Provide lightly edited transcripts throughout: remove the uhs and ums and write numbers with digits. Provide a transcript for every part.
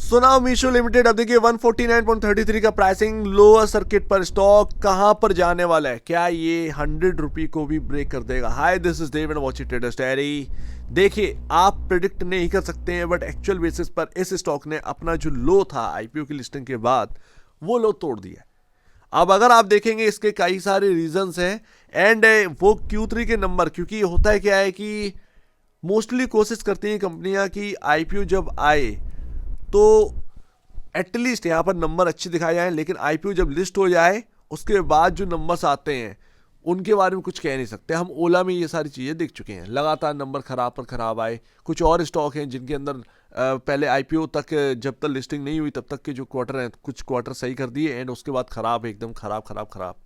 So now Meesho limited अब देखिए 149.33 का प्राइसिंग, लोअर सर्किट पर स्टॉक कहां पर जाने वाला है, क्या ये 100 रुपये को भी ब्रेक कर देगा? Hi, this is Dev and watching traders diary. देखिए, आप प्रिडिक्ट नहीं कर सकते हैं, बट एक्चुअल बेसिस पर इस स्टॉक ने अपना जो लो था आईपीओ की लिस्टिंग के बाद, वो लो तोड़ दिया। अब अगर आप देखेंगे इसके कई सारे रीजंस हैं, एंड वो Q3 के नंबर, क्योंकि होता है क्या है कि मोस्टली कोशिश करती हैं कंपनियां कि आईपीओ जब आए तो एटलीस्ट यहाँ पर नंबर अच्छे दिखाए जाए, लेकिन आईपीओ जब लिस्ट हो जाए उसके बाद जो नंबर्स आते हैं उनके बारे में कुछ कह नहीं सकते। हम ओला में ये सारी चीज़ें देख चुके हैं, लगातार नंबर खराब पर खराब आए। कुछ और स्टॉक हैं जिनके अंदर पहले आईपीओ तक, जब तक लिस्टिंग नहीं हुई तब तक के जो क्वार्टर हैं, कुछ क्वार्टर सही कर दिए एंड उसके बाद खराब, एकदम खराब खराब खराब।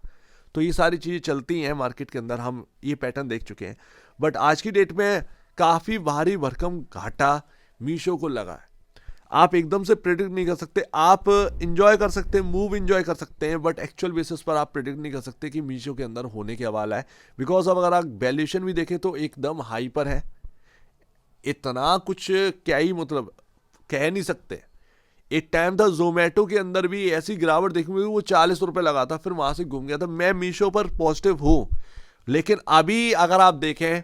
तो ये सारी चीज़ें चलती हैं मार्केट के अंदर, हम ये पैटर्न देख चुके हैं। बट आज की डेट में काफ़ी भारी भरकम घाटा मीशो को लगा है। आप एकदम से प्रेडिक्ट नहीं कर सकते, आप इंजॉय कर सकते हैं, मूव इंजॉय कर सकते हैं, बट एक्चुअल बेसिस पर आप प्रेडिक्ट नहीं कर सकते कि मीशो के अंदर होने के वाला है। बिकॉज अब अगर आप वैल्यूएशन भी देखें तो एकदम हाई पर है, इतना कुछ क्या ही मतलब कह नहीं सकते। एक टाइम था जोमेटो के अंदर भी ऐसी गिरावट देखने में, वो 40 रुपए लगा था, फिर वहां से घूम गया था। मैं मीशो पर पॉजिटिव हूं, लेकिन अभी अगर आप देखें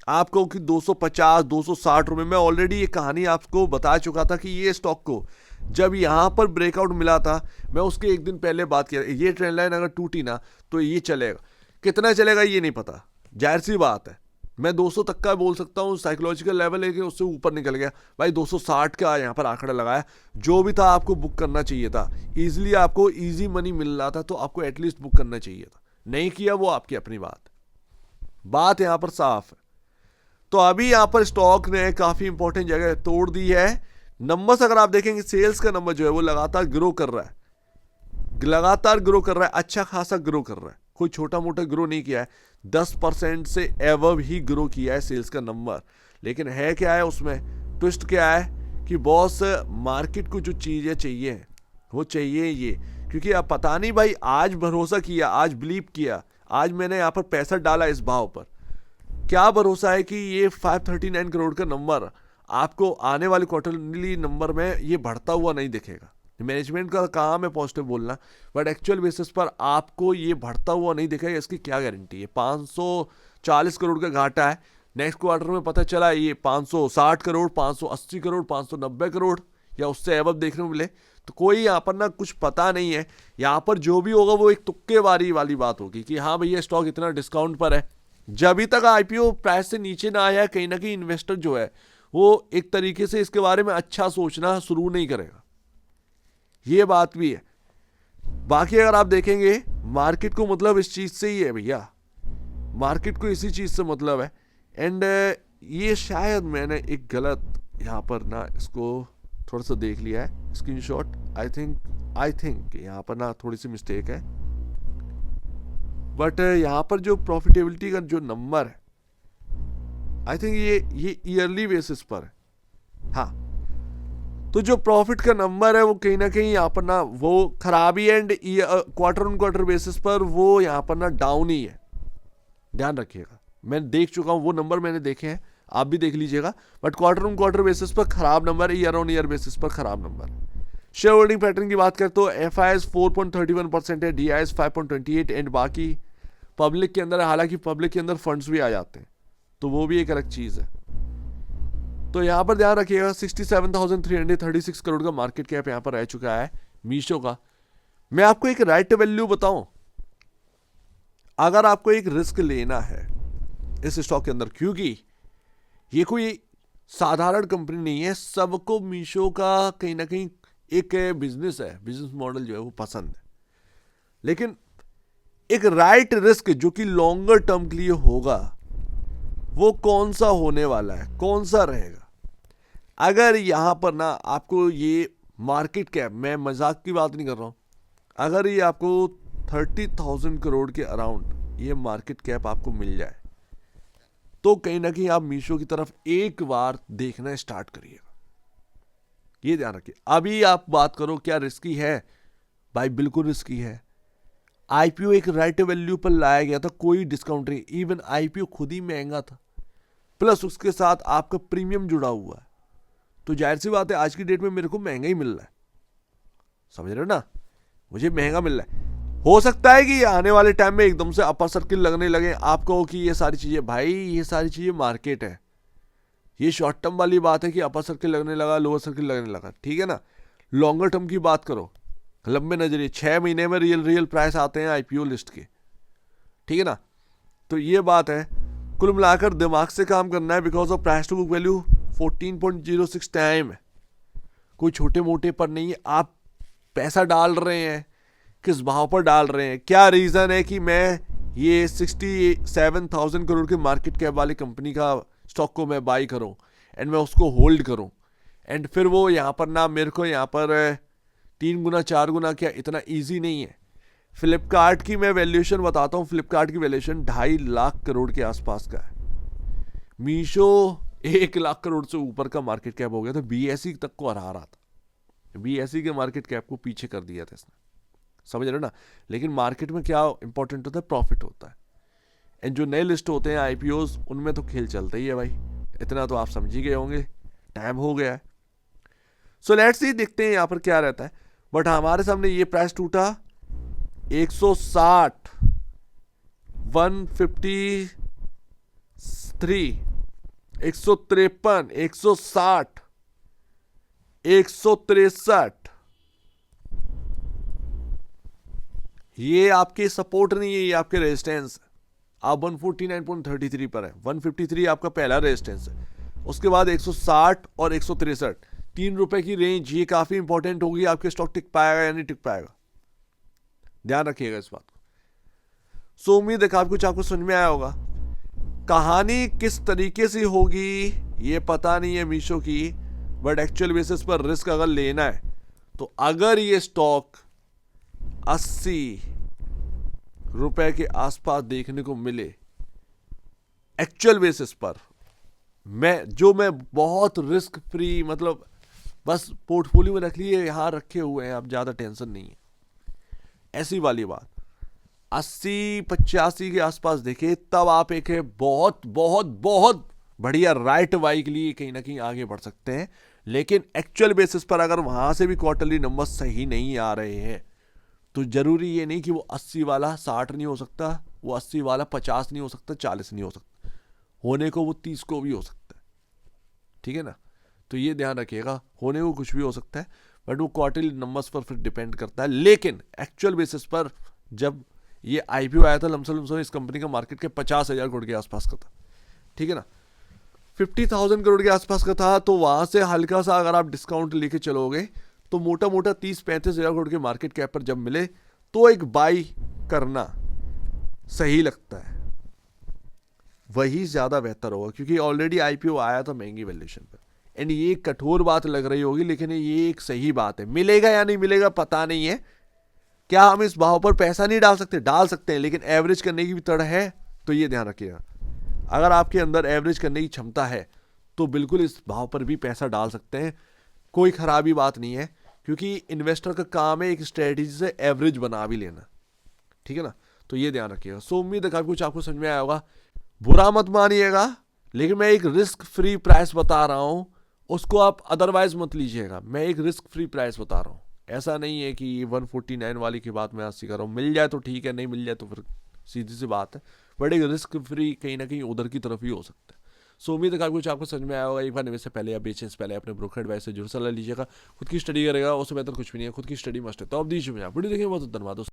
आपको कि 250 260 रुपए, मैं ऑलरेडी ये कहानी आपको बता चुका था कि ये स्टॉक को जब यहां पर ब्रेकआउट मिला था, मैं उसके एक दिन पहले बात किया, ये ट्रेंड लाइन अगर टूटी ना तो ये चलेगा, कितना चलेगा ये नहीं पता, जाहिर सी बात है। मैं 200 तक का बोल सकता हूँ साइकोलॉजिकल लेवल, लेकिन उससे ऊपर निकल गया भाई। 260 का यहाँ पर आंकड़ा लगाया, जो भी था आपको बुक करना चाहिए था। इजीली आपको इजी मनी मिल रहा था तो आपको एटलीस्ट बुक करना चाहिए था, नहीं किया वो आपकी अपनी बात यहाँ पर साफ है। तो अभी यहां पर स्टॉक ने काफी इंपॉर्टेंट जगह तोड़ दी है। नंबर्स अगर आप देखेंगे, सेल्स का नंबर जो है वो लगातार ग्रो कर रहा है, लगातार ग्रो कर रहा है, अच्छा खासा ग्रो कर रहा है, कोई छोटा मोटा ग्रो नहीं किया है। 10% से एवव ही ग्रो किया है सेल्स का नंबर। लेकिन है क्या है उसमें ट्विस्ट क्या है कि बॉस, मार्केट को जो चीजें चाहिए वो चाहिए ये, क्योंकि अब पता नहीं भाई, आज भरोसा किया, आज बिलीव किया, आज मैंने यहां पर पैसा डाला इस भाव पर, क्या भरोसा है कि ये 539 करोड़ का नंबर आपको आने वाले क्वार्टरली नंबर में ये बढ़ता हुआ नहीं दिखेगा। मैनेजमेंट का काम है पॉजिटिव बोलना, बट एक्चुअल बेसिस पर आपको ये बढ़ता हुआ नहीं दिखेगा, इसकी क्या गारंटी है? 540 करोड़ का घाटा है, नेक्स्ट क्वार्टर में पता चला ये 560 करोड़, 580 करोड़, 590 करोड़ या उससे एवब देखने को मिले, तो कोई यहाँ पर ना कुछ पता नहीं है। यहाँ पर जो भी होगा वो एक तुक्के वाली बात होगी कि हाँ भैया स्टॉक इतना डिस्काउंट पर है। जब तक आईपीओ प्राइस से नीचे ना आया, कहीं ना कहीं इन्वेस्टर जो है वो एक तरीके से इसके बारे में अच्छा सोचना शुरू नहीं करेगा, ये बात भी है। बाकी अगर आप देखेंगे मार्केट को मतलब इस चीज से ही है भैया, मार्केट को इसी चीज से मतलब है। एंड ये शायद मैंने एक गलत यहाँ पर ना इसको थोड़ा सा देख लिया है स्क्रीनशॉट, आई थिंक यहाँ पर ना थोड़ी सी मिस्टेक है। बट यहाँ पर जो प्रॉफिटेबिलिटी का जो नंबर है, आई थिंक ये ईयरली बेसिस पर है। हाँ, तो जो प्रॉफिट का नंबर है वो कहीं ना कहीं यहाँ पर ना वो खराबी, and quarter on quarter basis पर वो यहाँ पर ना डाउन ही है, ध्यान रखिएगा। मैं देख चुका हूँ वो नंबर, मैंने देखे हैं, आप भी देख लीजिएगा। But quarter on quarter basis पर खराब नंबर है, ईयर ऑन ईयर बेसिस पर खराब नंबर है। शेयर होल्डिंग पैटर्न की बात करें तो FIS 4.31% है, DIS 5.28, एंड बाकी पब्लिक के अंदर, हालांकि पब्लिक के अंदर फंड्स भी आ जाते हैं तो वो भी एक अलग चीज है। तो यहां पर ध्यान रखिएगा 67,336 करोड़ का मार्केट कैप यहां पर रह चुका है मीशो का। मैं आपको एक राइट वैल्यू बताऊं, अगर आपको एक रिस्क लेना है इस स्टॉक के अंदर, क्योंकि ये कोई साधारण कंपनी नहीं है, सबको मीशो का कहीं ना कहीं एक बिजनेस है, बिजनेस मॉडल जो है वो पसंद है, लेकिन एक राइट रिस्क जो कि लॉन्गर टर्म के लिए होगा वो कौन सा होने वाला है, कौन सा रहेगा? अगर यहां पर ना आपको ये मार्केट कैप, मैं मजाक की बात नहीं कर रहा हूं, अगर ये आपको 30,000 करोड़ के अराउंड ये मार्केट कैप आपको मिल जाए तो कहीं ना कहीं आप मीशो की तरफ एक बार देखना स्टार्ट करिएगा, ये ध्यान रखिए। अभी आप बात करो क्या रिस्की है भाई, बिल्कुल रिस्की है। आईपीओ एक राइट वैल्यू पर लाया गया था, कोई डिस्काउंट नहीं, इवन आईपीओ खुद ही महंगा था, प्लस उसके साथ आपका प्रीमियम जुड़ा हुआ है, तो जाहिर सी बात है आज की डेट में मेरे को महंगा ही मिल रहा है, समझ रहे हो ना, मुझे महंगा मिल रहा है। हो सकता है कि आने वाले टाइम में एकदम से अपर सर्किल लगने लगे, आप कहो कि ये सारी चीज़ें, भाई ये सारी चीज़ें मार्केट है, ये शॉर्ट टर्म वाली बात है कि अपर सर्किल लगने लगा, लोअर सर्किल लगने लगा, ठीक है ना। लॉन्गर टर्म की बात करो, लंबे नजरिए 6 महीने में रियल प्राइस आते हैं आईपीओ लिस्ट के, ठीक है ना। तो ये बात है, कुल मिलाकर दिमाग से काम करना है, because of price to book value 14.06 time है, कोई छोटे मोटे पर नहीं है। आप पैसा डाल रहे हैं, किस भाव पर डाल रहे हैं, क्या रीज़न है कि मैं ये 67,000 करोड़ के मार्केट कैप वाली कंपनी का स्टॉक को मैं बाई करूं एंड मैं उसको होल्ड करूं, एंड फिर वो यहाँ पर ना मेरे को यहाँ पर 3 गुना 4 गुना, क्या इतना इजी नहीं है। फ्लिपकार्ट की मैं वैल्यूएशन बताता हूँ, फ्लिपकार्ट की वैल्यूएशन 2.5 लाख करोड़ के आसपास का है। मीशो 1 लाख करोड़ से ऊपर का मार्केट कैप हो गया था, बीएसई तक को हरा रहा था, बीएसई के मार्केट कैप को पीछे कर दिया था इसने, समझ रहे हो ना। लेकिन मार्केट में क्या इंपॉर्टेंट होता है, प्रॉफिट होता है, एंड जो नए लिस्ट होते हैं आईपीओज उनमें तो खेल चलता ही है भाई, इतना तो आप समझ ही गए होंगे, टाइम हो गया है। सो लेट्स सी, देखते हैं यहाँ पर क्या रहता है। बट हमारे सामने ये प्राइस टूटा 160, 153, 153, 160, 163, ये आपके सपोर्ट नहीं है, ये आपके रेजिस्टेंस। आप 149.33 पर है, 153 आपका पहला रेजिस्टेंस है, उसके बाद 160 और 163, 3 रुपए की रेंज, ये काफी इंपॉर्टेंट होगी, आपके स्टॉक टिक पाएगा या नहीं टिक पाएगा, ध्यान रखिएगा इस बात को। सो उम्मीद है कि आपको समझ में आया होगा। कहानी किस तरीके से होगी ये पता नहीं है मीशो की, बट एक्चुअल बेसिस पर रिस्क अगर लेना है तो अगर ये स्टॉक 80 रुपए के आसपास देखने को मिले एक्चुअल बेसिस पर, मैं बहुत रिस्क फ्री, मतलब बस पोर्टफोलियो में रख लिए, यहां रखे हुए हैं, आप ज्यादा टेंशन नहीं है, ऐसी वाली बात 80-85 के आसपास देखे, तब आप एक है बहुत बहुत बहुत बढ़िया राइट बाई के लिए कहीं ना कहीं आगे बढ़ सकते हैं। लेकिन एक्चुअल बेसिस पर अगर वहां से भी क्वार्टरली नंबर सही नहीं आ रहे हैं तो जरूरी ये नहीं कि वो 80 वाला 60 नहीं हो सकता, वो 80 वाला 50 नहीं हो सकता, 40 नहीं हो सकता, होने को वो 30 को भी हो सकता है, ठीक है ना। तो ये ध्यान रखिएगा, होने को कुछ भी हो सकता है, बट वो क्वार्टरली नंबर्स पर फिर डिपेंड करता है। लेकिन एक्चुअल बेसिस पर जब ये आईपीओ आया था, लमसम इस कंपनी का मार्केट के 50,000 करोड़ के आसपास का था, ठीक है ना, 50,000 करोड़ के आसपास का था, तो वहां से हल्का सा अगर आप डिस्काउंट लेके चलोगे तो मोटा मोटा 30-35,000 करोड़ के मार्केट कैप पर जब मिले तो एक बाई करना सही लगता है, वही ज्यादा बेहतर होगा, क्योंकि ऑलरेडी आईपीओ आया था महंगी वैल्यूएशन पर, एंड ये कठोर बात लग रही होगी लेकिन ये एक सही बात है। मिलेगा या नहीं मिलेगा पता नहीं है, क्या हम इस भाव पर पैसा नहीं डाल सकते, डाल सकते हैं, लेकिन एवरेज करने की भी तड़ है, तो ये ध्यान रखिएगा। अगर आपके अंदर एवरेज करने की क्षमता है तो बिल्कुल इस भाव पर भी पैसा डाल सकते हैं, कोई खराबी बात नहीं है, क्योंकि इन्वेस्टर का काम है एक स्ट्रेटेजी से एवरेज बना भी लेना, ठीक है ना। तो ये ध्यान रखिएगा। सो उम्मीद है काफी कुछ आपको समझ में आया होगा, बुरा मत मानिएगा, लेकिन मैं एक रिस्क फ्री प्राइस बता रहा हूं, उसको आप अदरवाइज मत लीजिएगा, मैं एक रिस्क फ्री प्राइस बता रहा हूं, ऐसा नहीं है कि 149 वाली की बात मैं 80 कर रहा हूँ, मिल जाए तो ठीक है, नहीं मिल जाए तो फिर सीधी सी बात है, बट एक रिस्क फ्री कहीं ना कहीं उधर की तरफ ही हो सकता है। सो उम्मीद है काफी कुछ आपको समझ में आया होगा। एक बार निवेश से पहले या बेचने से पहले अपने ब्रोकर एडवाइस से जरूर सलाह लीजिएगा, खुद की स्टडी करेगा, उससे बेहतर कुछ भी नहीं है, खुद की स्टडी मस्ट है। तो अब दीजिए वीडियो देखिए, बहुत धन्यवाद।